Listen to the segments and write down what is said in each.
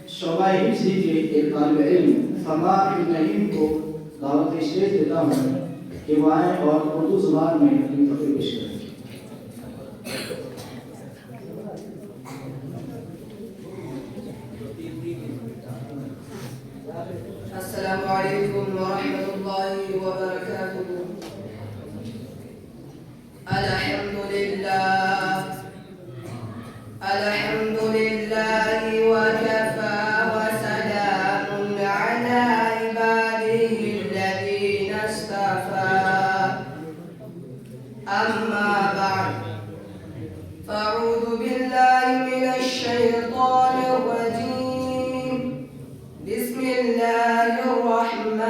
شعبہ حفظی کے ایک طالب علم سماع نعیم کو دعوت اسٹیج دیتا ہوں کہ وہ آئیں اور اردو زبان میں اپنی تقریر پیش کریں۔ السلام علیکم ورحمۃ اللہ وبرکاتہ۔ الحمد للہ وکفى وسلام علی عباده الذین اصطفى، اما بعد فاعوذ باللہ من الشیطان الرجیم، بسم اللہ الرحمن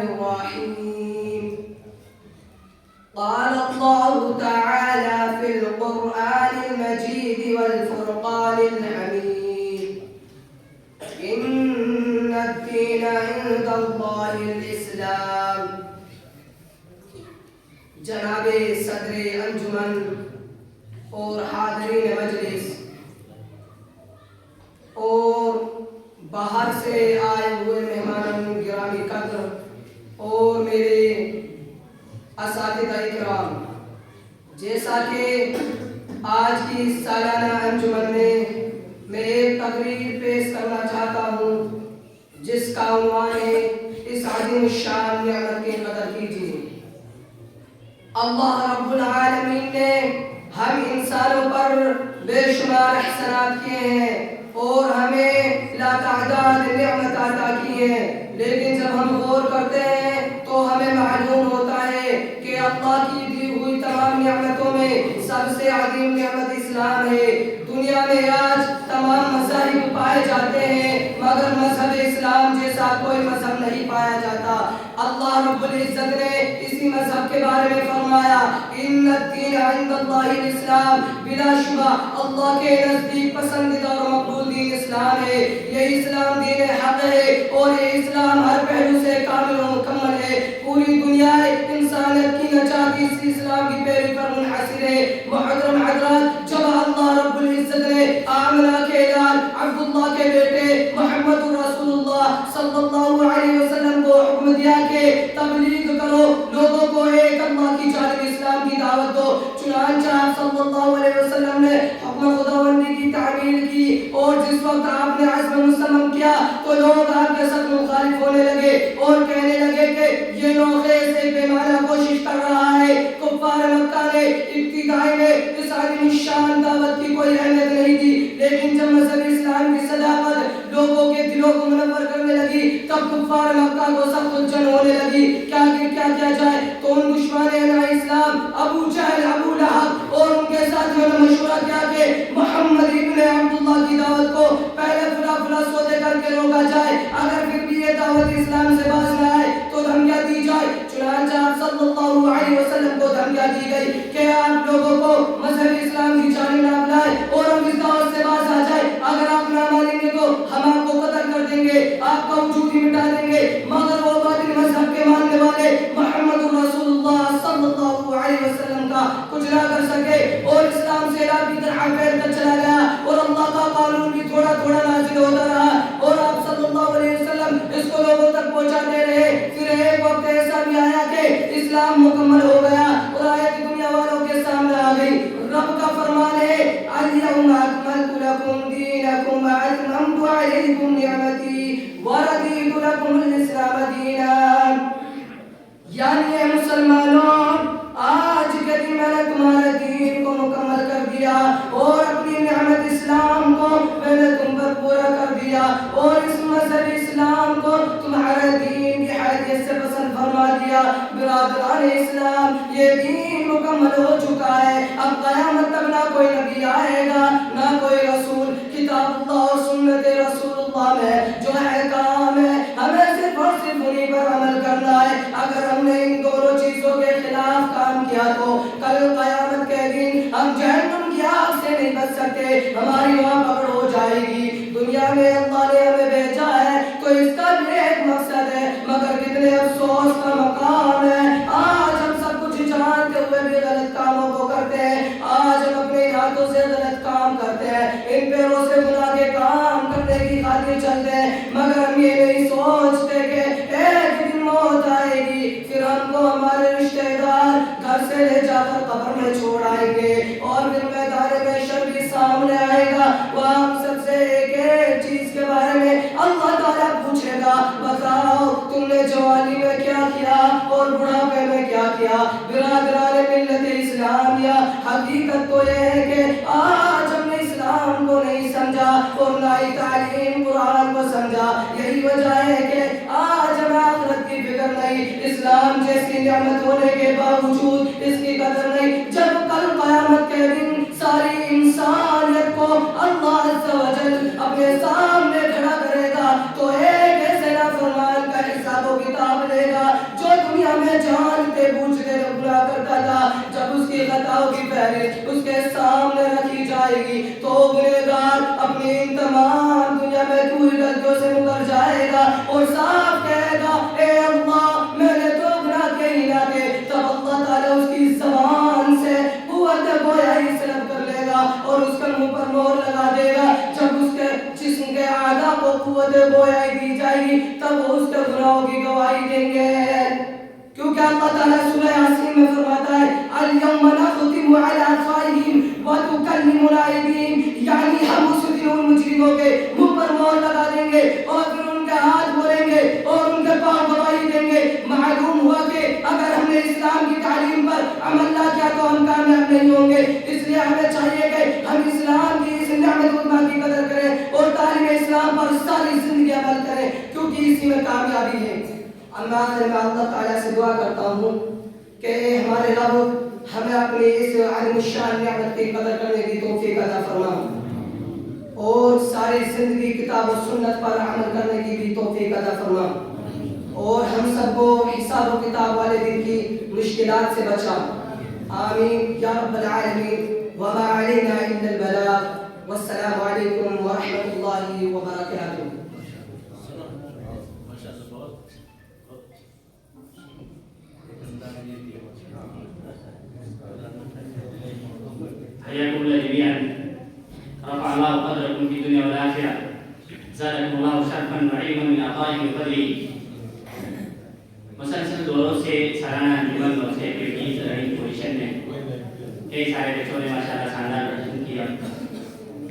الرحیم۔ قال الله تعالى في القرآن المجيد والفرقان الحميد، إن الدين عند الله الإسلام۔ جناب صدر انجمن اور حاضرین مجلس اور باہر سے آئے ہوئے مہمان گرامی قدر اور میرے اساتذہ اکرام، جیسا کہ آج کی سالانہ انجمن میں ایک تقریر پیش کرنا چاہتا ہوں جس کا عنوان ہے اس عظیم الشان نعمت کی قدر کیجیے۔ اللہ رب العالمین نے ہم انسانوں پر بے شمار احسانات کیے ہیں اور ہمیں لا تعداد نعمت عطا کی ہے، لیکن جب ہم غور کرتے ہیں تو ہمیں معلوم ہوتا ہے کہ اللہ کی دی ہوئی تمام نعمتوں میں سب سے عظیم نعمت اسلام ہے۔ دنیا میں آج تمام مذاہب پائے جاتے ہیں مگر مذہب اسلام جیسا کوئی مذہب نہیں پایا جاتا۔ اللہ رب العزت نے اسی مذہب کے بارے میں فرمایا، ان الدین عند اللہ الاسلام، بلا شبہ اللہ کے نزدیک پسندیدہ اور مقبول دین اسلام ہے۔ یہ اسلام دین حق ہے اور یہ اسلام ہر پہلو سے کامل و مکمل ہے۔ پوری دنیا انسانیت کی نجات اس اسلام کی پیروی پر منحصر ہے۔ محترم حضرات، جب اللہ رب العزت نے آمنہ کے لال عبداللہ کے بیٹے محمد رسول اللہ صلی اللہ علیہ وسلم کو حکم دیا کہ تبلیغ کرو، لوگوں کو ایک اللہ کی جانب اسلام کی دعوت دو، چنانچہ آپ صلی اللہ علیہ وسلم نے حکم خداوندی کی تعمیل کی اور جس وقت آپ نے عزم مسلم کیا تو لوگ آپ کے ساتھ مخالف ہونے لگے اور کہنے لگے کہ یہ نوخیز ایک بے معنی کوشش کر رہا ہے۔ کفار مکہ نے ابتدائی میں اس عظیم الشان دعوت کی کوئی اہمیت نہیں دی، لیکن جب مذہب اسلام کی صداقت لوگوں کے دلوں کو منور کرنے لگی تب کفار مکہ کو سخت الجھن ہونے لگی۔ کیا کیا جائے؟ تو ان دشمنان اسلام ابو جہل، ابو لہب اور ان کے ساتھیوں نے مشورہ کیا کہ محمد ابن عبداللہ کی دعوت کو پہلے فلا سودے کر کے روکا جائے، اگر پھر بھی یہ دعوت اسلام سے باز نہ آئے تو دھمکیاں دی جائے۔ چنانچہ آپ صلی اللہ علیہ وسلم کو دھمکیاں دی گئی کہ آپ لوگوں کو مذہب اسلام کی جانب نہ بلائیں اور ہم اس دعوت سے باز آ جائے، اگر آپ نہ مانیں گے تو ہم آپ کو قتل کر دیں گے، آپ کا وجود ہی مٹا دیں گے۔ مگر وہ باطل مذہب کے ماننے والے محمد رسول اللہ صلی اللہ علیہ وسلم کا کچھ نہ کر سکے اور اسلام سے لا کی طرح پھیر کر چلا گیا اور اللہ کا قانون بھی تھوڑا تھوڑا نازل ہوتا رہا اور آپ صلی اللہ علیہ وسلم اس کو لوگوں تک پہنچاتے رہے۔ پھر ایک وقت ایسا بھی آیا کہ اسلام مکمل ہو گیا اور آیت دنیا والوں کے سامنے آ گئی۔ رب کا فرمان ہے، الیوم اکملت لکم دینکم واتممت علیکم نعمتی ورضیت لکم الاسلام دینا۔ یعنی اے مسلمانوں، آج کے دن میں نے تمہارے دین کو مکمل کر دیا اور اپنی نعمت اسلام کو میں نے تم پر پورا کر دیا اور اس مذہب اسلام کو تمہارے دین کی حیثیت سے پسند فرما دیا۔ برادران اسلام، یہ دین مکمل ہو چکا ہے، اب قیامت تک نہ کوئی نبی آئے گا نہ کوئی رسول۔ کتاب اللہ اور سنت رسول اللہ میں جو احکام ہے ہمیں صرف اور صرف انہی پر عمل کرنا ہے۔ اگر ہم نے ان دونوں چیزوں کے خلاف کام کیا تو کل قیامت کے دن ہم جہنم کی آگ سے نہیں بچ سکتے، ہماری وہاں پکڑ ہو جائے گی۔ دنیا میں اللہ نے ہمیں بھیجا ہے تو اس کا بھی ایک مقصد ہے، مگر کتنے افسوس کا مقام ہے آج ہم سب کچھ جانتے ہوئے بھی غلط کاموں کو کرتے ہیں۔ آج ہم اپنے ہاتھوں سے غلط کام کرتے ہیں، ان پیروں سے گناہ کے کام کرنے کی خاطر بھی چلتے ہیں مگر ہم یہ نہیں سوچتے کہ ایک دن موت آئے گی پھر ہم کو ہمارے رشتہ دار گھر سے لے جا کر قبر میں چھوڑ آئیں گے اور پھر میدان محشر بھی سامنے آئے گا وہاں ہم سب سے ایک ایک چیز کے بارے میں اللہ تعالیٰ پوچھے گا بتاؤ تم نے جوانی میں کیا کیا اور بڑھاپے میں کیا کیا برادران ملت اسلامیہ حقیقت تو یہ ہے کہ آج ہم نے اسلام کو نہیں سمجھا اور نہ ہی تعلیم قرآن کو سمجھا یہی وجہ ہے کہ آج ہمیں آخرت کی فکر نہیں اسلام جیسی نعمت ہونے کے باوجود اس کی قدر نہیں جب کل قیامت کے دن ساری انسانیت کو اللہ عز و جل اپنے سامنے کھڑا کرے گا تو ایک ایسے نافرمان کا حساب و کتاب لے گا جو دنیا میں جانتے بوجھتے گناہ کرتا تھا جب اس کی خطاؤں کی فہرست اس کے سامنے رکھی جائے گی تو گنہگار اپنی ان تمام دنیا میں کوئی غلطیوں سے مکر جائے گا اور صاف کہے گا اے اللہ میں نے تو گناہ کے ہی نہ کے تب اللہ تعالیٰ اس کی زبان سے قوت گویائی سلب کر لے گا اور اس کے منہ پر مہر لگا دے گا جب اس کے جسم کے اعضاء کو قوت گویائی دی جائے گی تب وہ اس کے گناہوں کی گواہی دیں گے کیونکہ اللہ تعالیٰ سورہ یاسین میں فرماتا ہے اليوم نختم على افواههم وتكلمنا ايديهم یعنی ہم اس دن ان مجرموں کے منہ پر مہر لگا دیں گے اور پھر ان کے ہاتھ بولیں گے اور ان کے پاؤں گواہی دیں گے معلوم ہوا کہ اگر ہم نے اسلام کی تعلیم پر عمل نہ کیا تو ہم کامیاب نہیں ہوں گے اس لیے ہمیں چاہیے کہ ہم اسلام کی اس نعمت عظمیٰ کی قدر کریں اور تعلیم اسلام پر ساری زندگی عمل کریں کیونکہ اسی میں کامیابی ہے میں اللہ تعالیٰ سے دعا کرتا ہوں کہ ہمارے رب ہمیں اپنی اس عظیم الشان نعمت کی قدر کرنے کی توفیق عطا فرما اور ساری زندگی کتاب و سنت پر عمل کرنے کی بھی توفیق عطا فرما اور ہم سب کو حساب و کتاب والے دن کی مشکلات سے بچا آمین یا رب العالمین وما علینا الا البلاغ والسلام علیکم ورحمۃ اللہ وبرکاتہ حياكم الله جميعا رفع الله قدركم في الدنيا والآخرة زادكم الله شرفا وعلما من عطائه وفضله مسلسل دوروں سے سالانہ انجمن اور سے کی زرعی پوزیشن میں کئی سارے بچوں نے ماشاءاللہ شاندار پردرشن کیا